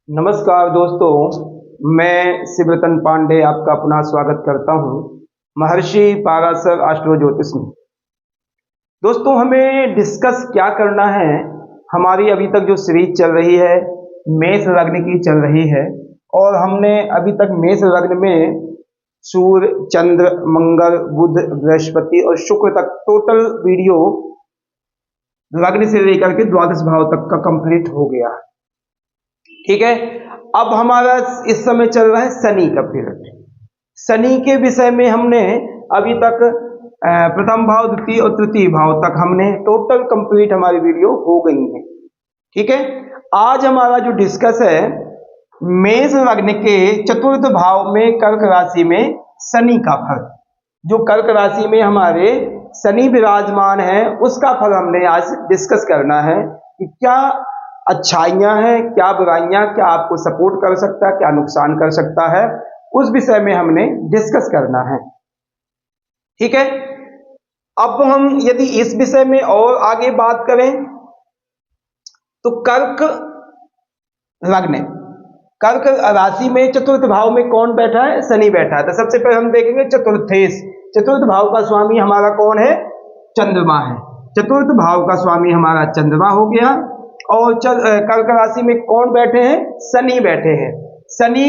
नमस्कार दोस्तों, मैं शिवरतन पांडे आपका अपना स्वागत करता हूं महर्षि पाराशर एस्ट्रो ज्योतिष में। दोस्तों, हमें डिस्कस क्या करना है। हमारी अभी तक जो सीरीज चल रही है मेष लग्न की चल रही है और हमने अभी तक मेष लग्न में सूर्य, चंद्र, मंगल, बुध, बृहस्पति और शुक्र तक टोटल वीडियो लग्न से लेकर के द्वादश भाव तक का कंप्लीट हो गया। ठीक है, अब हमारा इस समय चल रहा है शनि का पीरियड। शनि के विषय में हमने अभी तक प्रथम भाव, द्वितीय और तृतीय भाव तक हमने टोटल कंप्लीट हमारी वीडियो हो गई है। ठीक है, आज हमारा जो डिस्कस है मेष लग्न के चतुर्थ भाव में कर्क राशि में शनि का फल, जो कर्क राशि में हमारे शनि विराजमान है उसका फल हमने आज डिस्कस करना है कि क्या अच्छाइयां हैं, क्या बुराइयां, क्या आपको सपोर्ट कर सकता है, क्या नुकसान कर सकता है, उस विषय में हमने डिस्कस करना है। ठीक है, अब हम यदि इस विषय में और आगे बात करें तो कर्क लग्न, कर्क राशि में चतुर्थ भाव में कौन बैठा है? शनि बैठा है। तो सबसे पहले हम देखेंगे चतुर्थेश। चतुर्थ भाव का स्वामी हमारा कौन है? चंद्रमा है। चतुर्थ भाव का स्वामी हमारा चंद्रमा हो गया। और कर्क राशि में कौन बैठे हैं? शनि बैठे हैं। शनि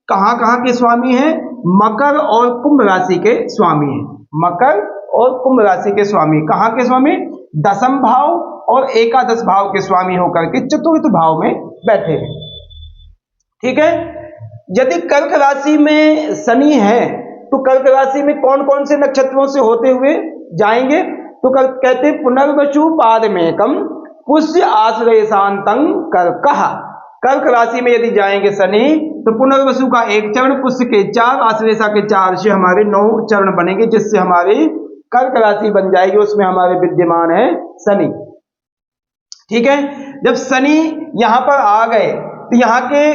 कहां कहां के स्वामी हैं? मकर और कुंभ राशि के स्वामी हैं। मकर और कुंभ राशि के स्वामी कहां के स्वामी? दसम भाव और एकादश भाव के स्वामी होकर के चतुर्थ भाव में बैठे हैं। ठीक है, यदि कर्क राशि में शनि है तो कर्क राशि में कौन कौन से नक्षत्रों से होते हुए जाएंगे? तो कहते हैं पुनर्वसु पादमेकम पुष्य आश्लेषांतं कर्कः। कर्क राशि में यदि जाएंगे शनि तो पुनर्वसु का एक चरण, पुष्य के 4, आश्लेषा के 4 से हमारे 9 चरण बनेंगे, जिससे हमारी कर्क राशि बन जाएगी। उसमें हमारे विद्यमान है शनि। ठीक है, जब शनि यहां पर आ गए तो यहां के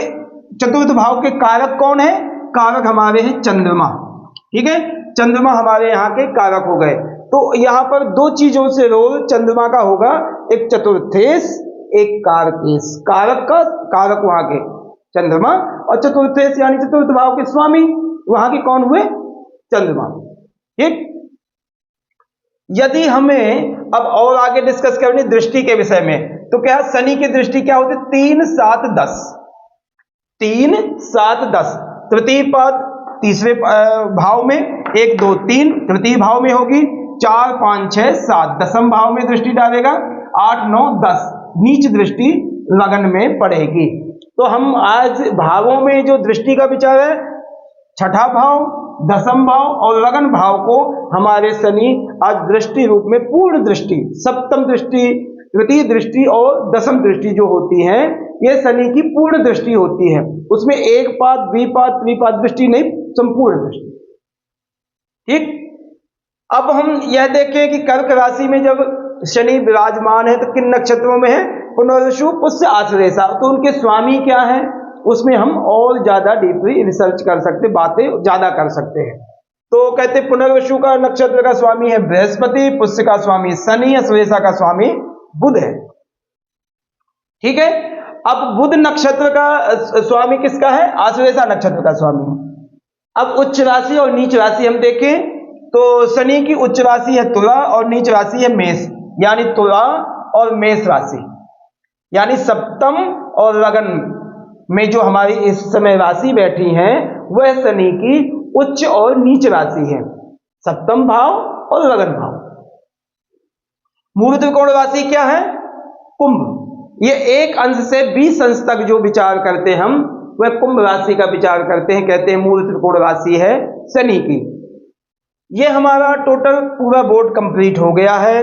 चतुर्थ भाव के कारक कौन है? कारक हमारे हैं चंद्रमा। ठीक है, चंद्रमा हमारे यहाँ के कारक हो गए। तो यहां पर दो चीजों से रोल चंद्रमा का होगा, एक चतुर्थेश, एक कारकेश। कारक का कारक वहां के चंद्रमा और चतुर्थेश यानी चतुर्थ भाव के स्वामी वहां के कौन हुए? चंद्रमा। ठीक, यदि हमें अब और आगे डिस्कस करनी दृष्टि के विषय में तो क्या शनि की दृष्टि क्या होती? 3, 7, 10। 3, 7, 10 तृतीय पद तीसरे भाव में, 1, 2, 3 तृतीय भाव में होगी, 4, 5, 6, 7 दसम भाव में दृष्टि डालेगा, 8, 9, 10 नीच दृष्टि लगन में पड़ेगी। तो हम आज भावों में जो दृष्टि का विचार है, छठा भाव, दसम भाव और लगन भाव को हमारे शनि आज दृष्टि रूप में पूर्ण दृष्टि, सप्तम दृष्टि, तृतीय दृष्टि और दसम दृष्टि जो होती है ये शनि की पूर्ण दृष्टि होती है। उसमें एक पाद, द्विपाद, त्रिपाद दृष्टि नहीं, संपूर्ण दृष्टि। ठीक, अब हम यह देखें कि कर्क राशि में जब शनि विराजमान है तो किन नक्षत्रों में है? पुनर्वसु, पुष्य, आश्लेषा। तो उनके स्वामी क्या है उसमें हम और ज्यादा डीपली रिसर्च कर सकते, बातें ज्यादा कर सकते हैं। तो कहते पुनर्वसु का नक्षत्र का स्वामी है बृहस्पति, पुष्य का स्वामी शनि, आश्लेषा का स्वामी बुध है। ठीक है, अब बुध नक्षत्र का स्वामी किसका है? आश्लेषा नक्षत्र का स्वामी। अब उच्च राशि और नीच राशि हम देखें तो शनि की उच्च राशि है तुला और नीच राशि है मेष, यानी तुला और मेष राशि, यानी सप्तम और लगन में जो हमारी इस समय राशि बैठी है वह शनि की उच्च और नीच राशि है, सप्तम भाव और लगन भाव। मूल त्रिकोण राशि क्या है? कुंभ। ये 1 अंश से 20 अंश तक जो विचार करते हैं हम वह कुंभ राशि का विचार करते हैं, कहते हैं मूल त्रिकोण राशि है शनि की। ये हमारा टोटल पूरा बोर्ड कंप्लीट हो गया है।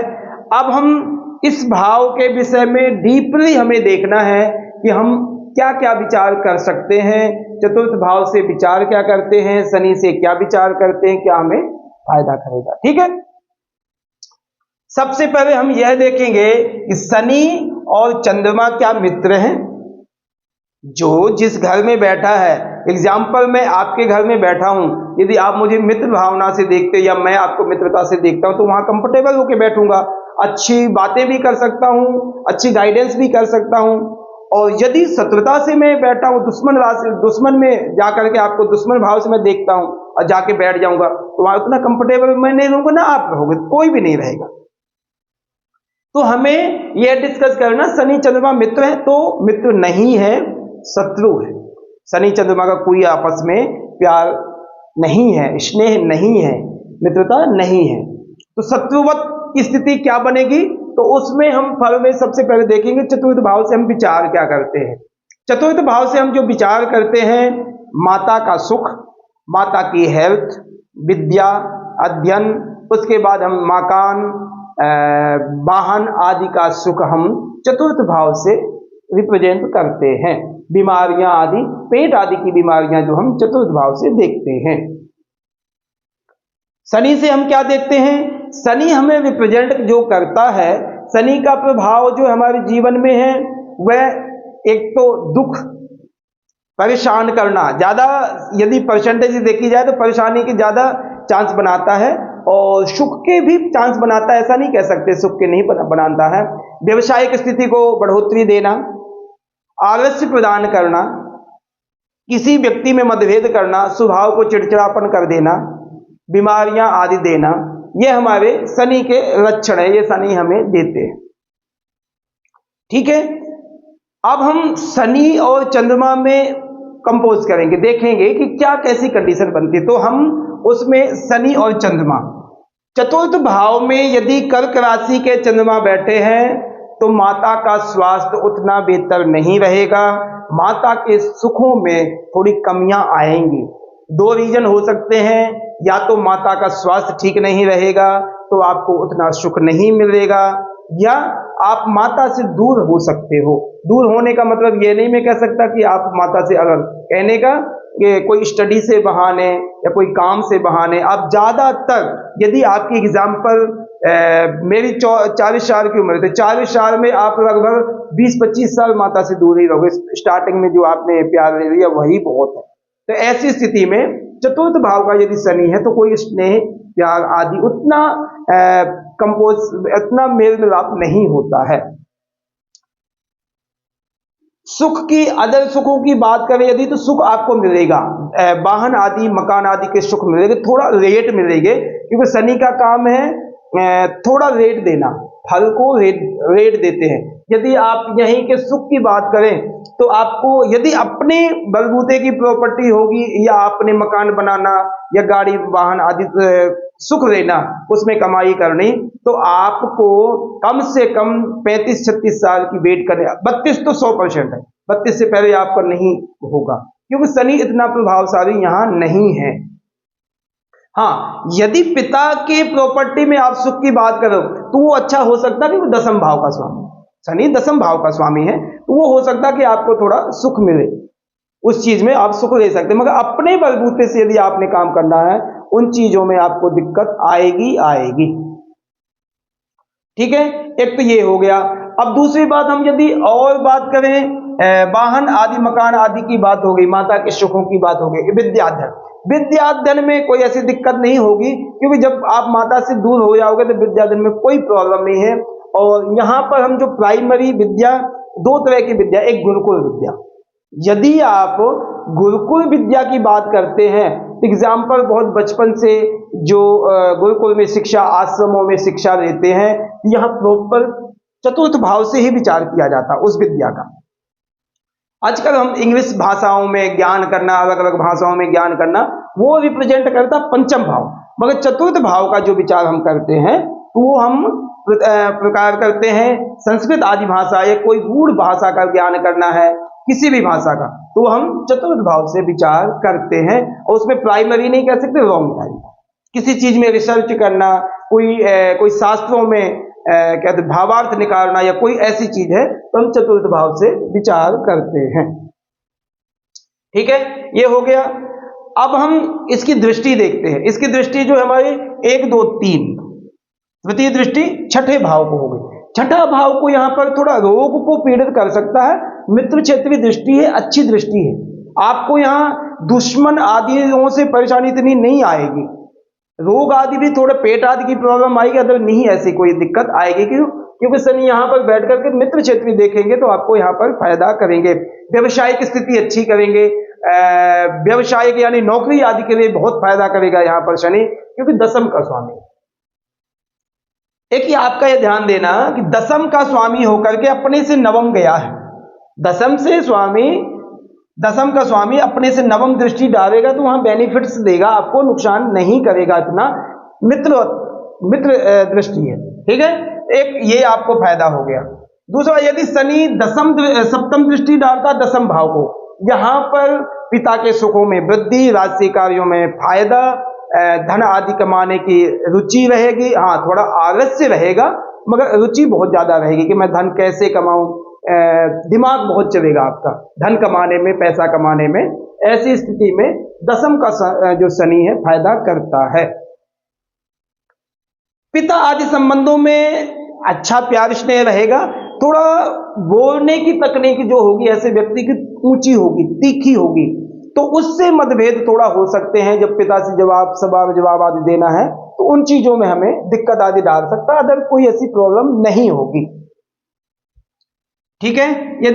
अब हम इस भाव के विषय में डीपली हमें देखना है कि हम क्या क्या विचार कर सकते हैं, चतुर्थ भाव से विचार क्या करते हैं, शनि से क्या विचार करते हैं, क्या हमें फायदा करेगा। ठीक है, सबसे पहले हम यह देखेंगे कि शनि और चंद्रमा क्या मित्र हैं? जो जिस घर में बैठा है, एग्जाम्पल मैं आपके घर में बैठा हूं, यदि आप मुझे मित्र भावना से देखते या मैं आपको मित्रता से देखता हूं तो वहां कंफर्टेबल होकर बैठूंगा, अच्छी बातें भी कर सकता हूं, अच्छी गाइडेंस भी कर सकता हूं। और यदि शत्रुता से मैं बैठा हूं, दुश्मन में जाकर के आपको दुश्मन भाव से मैं देखता हूं और जाके बैठ जाऊंगा, तो वहां उतना कंफर्टेबल मैं नहीं रहूंगा ना आप रहोगे, कोई भी नहीं रहेगा। तो हमें यह डिस्कस करना, शनि चंद्रमा मित्र है तो मित्र नहीं है, शत्रु है। शनि चंद्रमा का कोई आपस में प्यार नहीं है, स्नेह नहीं है, मित्रता नहीं है। तो शत्रुवत की स्थिति क्या बनेगी, तो उसमें हम फल में सबसे पहले देखेंगे चतुर्थ भाव से हम विचार क्या करते हैं। चतुर्थ भाव से हम जो विचार करते हैं, माता का सुख, माता की हेल्थ, विद्या, अध्ययन, उसके बाद हम मकान, वाहन आदि का सुख हम चतुर्थ भाव से रिप्रेजेंट करते हैं। बीमारियां आदि, पेट आदि की बीमारियां जो हम चतुर्थ भाव से देखते हैं। शनि से हम क्या देखते हैं, शनि हमें रिप्रेजेंट जो करता है, शनि का प्रभाव जो हमारे जीवन में है वह एक तो दुख, परेशान करना, ज्यादा यदि परसेंटेज देखी जाए तो परेशानी की ज्यादा चांस बनाता है, और सुख के भी चांस बनाता है, ऐसा नहीं कह सकते सुख के नहीं बनाता है। व्यवसायिक स्थिति को बढ़ोतरी देना, आलस्य प्रदान करना, किसी व्यक्ति में मतभेद करना, स्वभाव को चिड़चिड़ापन कर देना, बीमारियां आदि देना, ये हमारे शनि के लक्षण है, ये शनि हमें देते हैं। ठीक है, अब हम शनि और चंद्रमा में कंपोज करेंगे, देखेंगे कि क्या कैसी कंडीशन बनती है। तो हम उसमें शनि और चंद्रमा, चतुर्थ भाव में यदि कर्क राशि के चंद्रमा बैठे हैं तो माता का स्वास्थ्य उतना बेहतर नहीं रहेगा, माता के सुखों में थोड़ी कमियां आएंगी। दो रीजन हो सकते हैं, या तो माता का स्वास्थ्य ठीक नहीं रहेगा तो आपको उतना सुख नहीं मिलेगा, या आप माता से दूर हो सकते हो। दूर होने का मतलब ये नहीं मैं कह सकता कि आप माता से अलग, कहने का कि कोई स्टडी से बहाने या कोई काम से बहाने आप ज्यादातर, यदि आपकी एग्जाम्पल मेरी 40 साल की उम्र है तो 40 साल में आप लगभग 20-25 साल माता से दूर ही रहोगे। स्टार्टिंग में जो आपने प्यार ले लिया वही बहुत है। तो ऐसी स्थिति में चतुर्थ भाव का यदि शनि है तो कोई स्नेह, प्यार आदि उतना इतना मेल मिलाप नहीं होता है। सुख की, अदर सुखों की बात करें यदि, तो सुख आपको मिलेगा, वाहन आदि, मकान आदि के सुख मिलेंगे, थोड़ा रेट मिलेंगे, क्योंकि शनि का काम है थोड़ा रेट देना, फल को रेट देते हैं। यदि आप यहीं के सुख की बात करें तो आपको यदि अपने बलबूते की प्रॉपर्टी होगी, या आपने मकान बनाना या गाड़ी वाहन आदि सुख लेना, उसमें कमाई करनी, तो आपको कम से कम 35-36 साल की वेट करने, 32 तो 100% है, 32 से पहले आपका नहीं होगा, क्योंकि शनि इतना प्रभावशाली यहां नहीं है। हाँ, यदि पिता के प्रॉपर्टी में आप सुख की बात करो तो वो अच्छा हो सकता है कि वो दसम भाव का स्वामी, शनि दसम भाव का स्वामी है, तो वो हो सकता है कि आपको थोड़ा सुख मिले, उस चीज में आप सुख ले सकते हैं। मगर अपने बलबूते से यदि आपने काम करना है, उन चीजों में आपको दिक्कत आएगी। ठीक है, एक तो ये हो गया। अब दूसरी बात हम यदि और बात करें, वाहन आदि, मकान आदि की बात हो गई, माता के सुखों की बात हो गई, विद्याध्ययन में कोई ऐसी दिक्कत नहीं होगी, क्योंकि जब आप माता से दूर हो जाओगे तो विद्याध्ययन में कोई प्रॉब्लम नहीं है। और यहाँ पर हम जो प्राइमरी विद्या, दो तरह की विद्या, एक गुरुकुल विद्या, यदि आप गुरुकुल विद्या की बात करते हैं, एग्जाम्पल बहुत बचपन से जो गुरुकुल में शिक्षा, आश्रमों में शिक्षा लेते हैं, यहाँ प्रॉपर चतुर्थ भाव से ही विचार किया जाता है उस विद्या का। आजकल हम इंग्लिश भाषाओं में ज्ञान करना, अलग अलग भाषाओं में ज्ञान करना, वो रिप्रेजेंट करता पंचम भाव, मगर चतुर्थ भाव का जो विचार हम करते हैं वो हम प्रकार करते हैं संस्कृत आदि भाषा या कोई गूढ़ भाषा का ज्ञान करना है, किसी भी भाषा का, तो हम चतुर्थ भाव से विचार करते हैं। और उसमें प्राइमरी नहीं कह सकते, रॉन्ग टाइम, किसी चीज में रिसर्च करना, कोई शास्त्रों में कहते भावार्थ निकालना या कोई ऐसी चीज है, तो हम चतुर्थ भाव से विचार करते हैं। ठीक है, ये हो गया। अब हम इसकी दृष्टि देखते हैं। इसकी दृष्टि जो हमारी 1, 2, 3, तृतीय दृष्टि छठे भाव को हो गई। छठा भाव को यहाँ पर थोड़ा रोग को पीड़ित कर सकता है, मित्र क्षेत्रीय दृष्टि है, अच्छी दृष्टि है, आपको यहाँ दुश्मन आदियों से परेशानी इतनी नहीं आएगी, रोग आदि भी थोड़े पेट आदि की प्रॉब्लम आएगी, अदर नहीं ऐसी कोई दिक्कत आएगी कि क्योंकि शनि यहाँ पर बैठ करके मित्र क्षेत्र भी देखेंगे तो आपको यहाँ पर फायदा करेंगे। व्यवसायिक स्थिति अच्छी करेंगे, व्यवसायिक यानी नौकरी आदि के लिए बहुत फायदा करेगा यहाँ पर शनि, क्योंकि दसम का स्वामी। एक ही आपका यह ध्यान देना कि दसम का स्वामी होकर के अपने से नवम गया है। दसम का स्वामी अपने से नवम दृष्टि डालेगा तो वहां बेनिफिट्स देगा, आपको नुकसान नहीं करेगा इतना। मित्र दृष्टि है, ठीक है। एक ये आपको फायदा हो गया। दूसरा, यदि शनि सप्तम दृष्टि डालता दसम भाव को, यहां पर पिता के सुखों में वृद्धि, राजसी कार्यों में फायदा, धन आदि कमाने की रुचि रहेगी। हाँ, थोड़ा आलस्य रहेगा मगर रुचि बहुत ज्यादा रहेगी कि मैं धन कैसे कमाऊं, दिमाग बहुत चलेगा आपका धन कमाने में, पैसा कमाने में। ऐसी स्थिति में दसम का जो शनि है फायदा करता है। पिता आदि संबंधों में अच्छा प्यार स्नेह रहेगा। थोड़ा बोलने की तकनीक जो होगी ऐसे व्यक्ति की ऊंची होगी, तीखी होगी, तो उससे मतभेद थोड़ा हो सकते हैं। जब पिता से सवाल जवाब आदि देना है तो उन चीजों में हमें दिक्कत आदि डाल सकता है, अदर कोई ऐसी प्रॉब्लम नहीं होगी, ठीक है। ये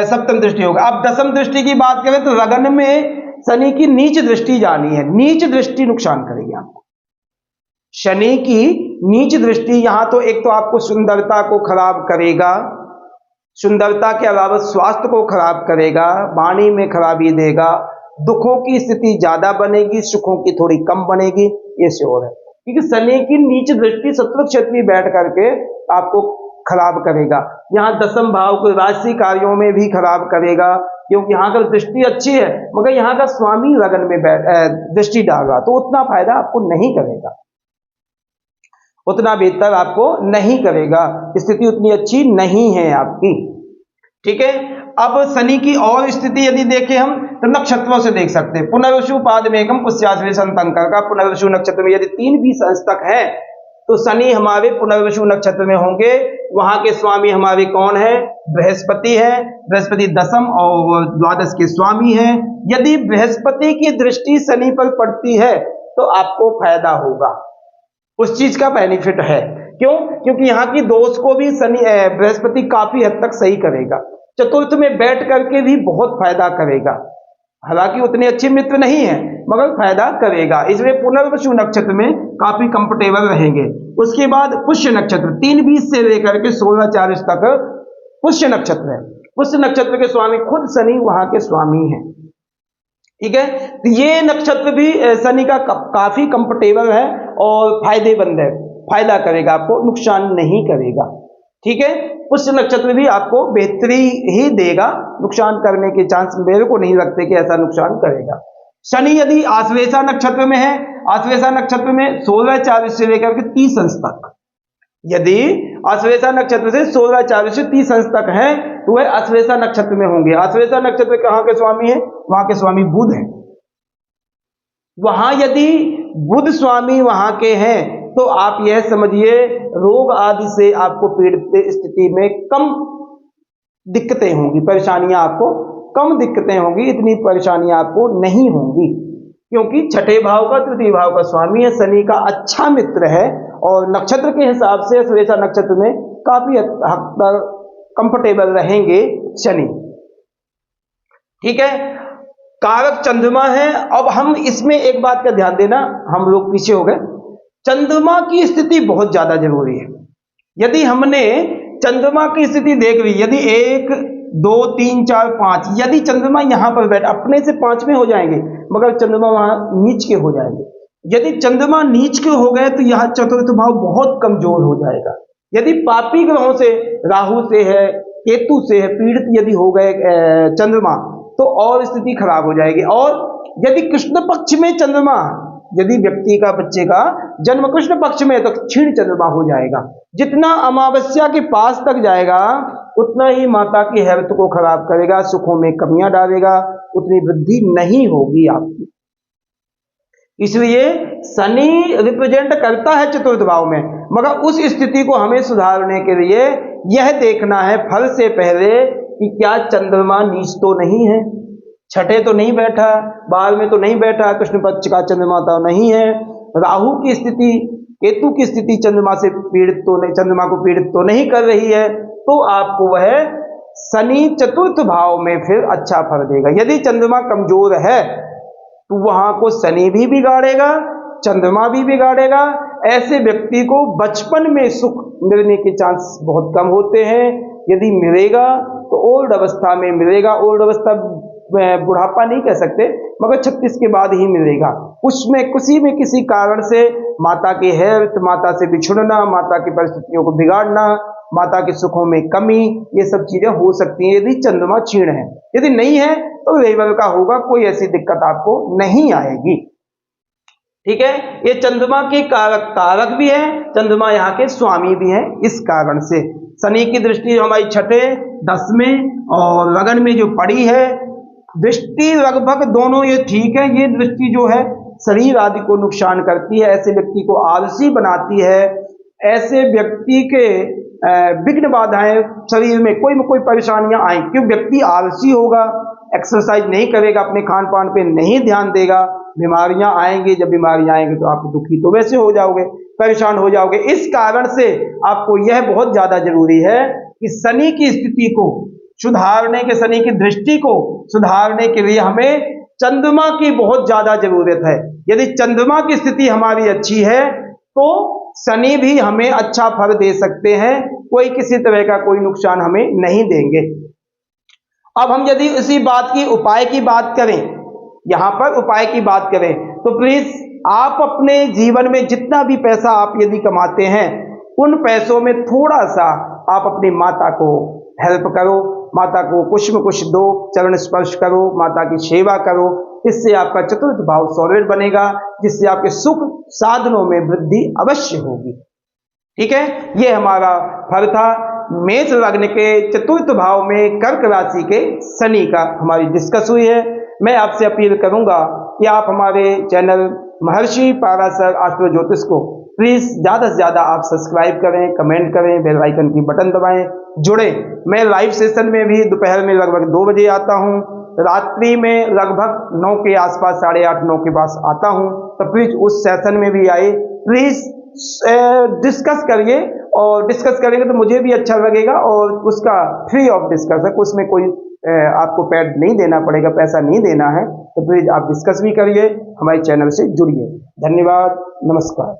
सप्तम दृष्टि होगा। अब दसम दृष्टि की बात करें तो लगन में शनि की नीच दृष्टि जानी है। नीच दृष्टि नुकसान करेगी आपको। शनि की नीच दृष्टि यहां तो एक तो आपको सुंदरता को खराब करेगा, सुंदरता के अलावा स्वास्थ्य को खराब करेगा, वाणी में खराबी देगा, दुखों की स्थिति ज्यादा बनेगी, सुखों की थोड़ी कम बनेगी, ये श्योर है। क्योंकि शनि की नीच दृष्टि शत्रु क्षेत्र में बैठ करके आपको खराब करेगा। यहाँ दसम भाव को राजसी कार्यों में भी खराब करेगा, क्योंकि यहाँ का दृष्टि अच्छी है मगर यहाँ का स्वामी लगन में दृष्टि डाल रहा, तो उतना फायदा आपको नहीं करेगा, उतना बेहतर आपको नहीं करेगा। स्थिति उतनी अच्छी नहीं है आपकी, ठीक है। अब शनि की और स्थिति यदि देखें हम तो नक्षत्रों से देख सकते हैं। पुनर्वसु पादमेकम पुष्याश्विनी संतंकर का पुनर्वसु नक्षत्र में यदि 3-20 अंश तक है तो शनि हमारे पुनर्वसु नक्षत्र में होंगे। वहां के स्वामी हमारे कौन है? बृहस्पति है। बृहस्पति दसम और द्वादश के स्वामी है। यदि बृहस्पति की दृष्टि शनि पर पड़ती है तो आपको फायदा होगा, उस चीज का बेनिफिट है। क्यों? क्योंकि यहाँ की दोष को भी शनि बृहस्पति काफी हद तक सही करेगा। चतुर्थ में बैठ करके भी बहुत फायदा करेगा, हालांकि उतने अच्छे मित्र नहीं है मगर फायदा करेगा, इसलिए पुनर्वसु नक्षत्र में काफी कंफर्टेबल रहेंगे। उसके बाद पुष्य नक्षत्र 3-20 से लेकर के 16-40 तक पुष्य नक्षत्र है। पुष्य नक्षत्र के स्वामी खुद शनि वहां के स्वामी हैं, ठीक है। तो ये नक्षत्र भी शनि का काफी कंफर्टेबल है और फायदेमंद है, फायदा करेगा, आपको नुकसान नहीं करेगा, ठीक है। पुष्य नक्षत्र भी आपको बेहतरी ही देगा, नुकसान करने के चांस मेरे को नहीं लगते कि ऐसा नुकसान करेगा। शनि यदि आश्लेषा नक्षत्र में है, आश्लेषा नक्षत्र में 16-40 से लेकर के 30 अंश तक, यदि आश्लेषा नक्षत्र से 16-40 से 30 अंश तक है तो वह आश्लेषा नक्षत्र में होंगे। आश्लेषा नक्षत्र कहाँ के स्वामी है? वहां के स्वामी बुध हैं। वहां यदि बुध स्वामी वहां के हैं तो आप यह समझिए रोग आदि से आपको पीड़ित स्थिति में कम दिक्कतें होंगी, परेशानियां आपको कम दिक्कतें होंगी, इतनी परेशानियां आपको नहीं होंगी, क्योंकि छठे भाव का तृतीय भाव का स्वामी है, शनि का अच्छा मित्र है और नक्षत्र के हिसाब से आश्लेषा नक्षत्र में काफी हद तक कंफर्टेबल रहेंगे शनि, ठीक है। कारक चंद्रमा है। अब हम इसमें एक बात का ध्यान देना, हम लोग पीछे हो गए। चंद्रमा की स्थिति बहुत ज्यादा जरूरी है। यदि हमने चंद्रमा की स्थिति देख ली, यदि 1, 2, 3, 4, 5, यदि चंद्रमा यहां पर बैठ अपने से 5 में हो जाएंगे मगर चंद्रमा वहां नीच के हो जाएंगे। यदि चंद्रमा नीच के हो गए तो यह चतुर्थ भाव बहुत कमजोर हो जाएगा। यदि पापी ग्रहों से, राहु से है, केतु से है पीड़ित यदि हो गए चंद्रमा तो और स्थिति खराब हो जाएगी। और यदि कृष्ण पक्ष में चंद्रमा, यदि व्यक्ति का, बच्चे का जन्म कृष्ण पक्ष में है तो क्षीण चंद्रमा हो जाएगा। जितना अमावस्या के पास तक जाएगा उतना ही माता की हेल्थ को खराब करेगा, सुखों में कमियां डालेगा, उतनी वृद्धि नहीं होगी आपकी। इसलिए शनि रिप्रेजेंट करता है चतुर्थ भाव में, मगर उस स्थिति को हमें सुधारने के लिए यह देखना है फल से पहले कि क्या चंद्रमा नीच तो नहीं है, छठे तो नहीं बैठा, बाल में तो नहीं बैठा, कृष्ण पक्ष का चंद्रमा तो नहीं है, राहु की स्थिति केतु की स्थिति चंद्रमा से पीड़ित तो नहीं, चंद्रमा को पीड़ित तो नहीं कर रही है, तो आपको वह शनि चतुर्थ भाव में फिर अच्छा फल देगा। यदि चंद्रमा कमजोर है तो वहां को शनि भी बिगाड़ेगा, चंद्रमा भी बिगाड़ेगा। ऐसे व्यक्ति को बचपन में सुख मिलने के चांस बहुत कम होते हैं। यदि मिलेगा तो ओल्ड अवस्था में मिलेगा। ओल्ड अवस्था बुढ़ापा नहीं कह सकते, मगर 36 के बाद ही मिलेगा। उसमें किसी कारण से माता की हेल्थ, माता से बिछुड़ना, माता की परिस्थितियों को बिगाड़ना, माता के सुखों में कमी, ये सब चीजें हो सकती हैं यदि चंद्रमा क्षीण है। यदि नहीं है तो लेवल का होगा, कोई ऐसी दिक्कत आपको नहीं आएगी। ठीक है, ये चंद्रमा के कारक भी है, चंद्रमा यहाँ के स्वामी भी हैं। इस कारण से शनि की दृष्टि हमारी छठे 10वें और लगन में जो पड़ी है, दृष्टि लगभग दोनों ये ठीक है। ये दृष्टि जो है शरीर आदि को नुकसान करती है, ऐसे व्यक्ति को आलसी बनाती है, ऐसे व्यक्ति के विघ्न बाधाएं शरीर में कोई परेशानियां आए, क्यों व्यक्ति आलसी होगा, एक्सरसाइज नहीं करेगा, अपने खान पान पे नहीं ध्यान देगा, बीमारियां आएंगी। जब बीमारियां आएंगी तो आप दुखी तो वैसे हो जाओगे, परेशान हो जाओगे। इस कारण से आपको यह बहुत ज्यादा जरूरी है कि शनि की स्थिति को सुधारने के, शनि की दृष्टि को सुधारने के लिए हमें चंद्रमा की बहुत ज्यादा जरूरत है। यदि चंद्रमा की स्थिति हमारी अच्छी है तो शनि भी हमें अच्छा फल दे सकते हैं, कोई किसी तरह का कोई नुकसान हमें नहीं देंगे। अब हम यदि इसी बात की उपाय की बात करें, यहां पर उपाय की बात करें, तो प्लीज आप अपने जीवन में जितना भी पैसा आप यदि कमाते हैं, उन पैसों में थोड़ा सा आप अपनी माता को हेल्प करो, माता को कुछ न कुछ दो, चरण स्पर्श करो, माता की सेवा करो। इससे आपका चतुर्थ भाव सॉलिड बनेगा, जिससे आपके सुख साधनों में वृद्धि अवश्य होगी। ठीक है, ये हमारा फल था मेष लग्न के चतुर्थ भाव में कर्क राशि के शनि का हमारी डिस्कस हुई है। मैं आपसे अपील करूंगा कि आप हमारे चैनल महर्षि पाराशर एस्ट्रो ज्योतिष को प्लीज ज्यादा से ज्यादा आप सब्सक्राइब करें, कमेंट करें, बेल आइकन की बटन दबाएं, जुड़े। मैं लाइव सेशन में भी दोपहर में लगभग 2 बजे आता हूं, रात्रि में लगभग 9 के आसपास, 8:30 9 के पास आता हूं। तो प्लीज उस सेशन में भी आए, प्लीज डिस्कस करिए, और डिस्कस करेंगे तो मुझे भी अच्छा लगेगा। और उसका फ्री ऑफ डिस्कस है, उसमें कोई आपको पैड नहीं देना पड़ेगा, पैसा नहीं देना है। तो प्लीज आप डिस्कस भी करिए, हमारे चैनल से जुड़िए। धन्यवाद, नमस्कार।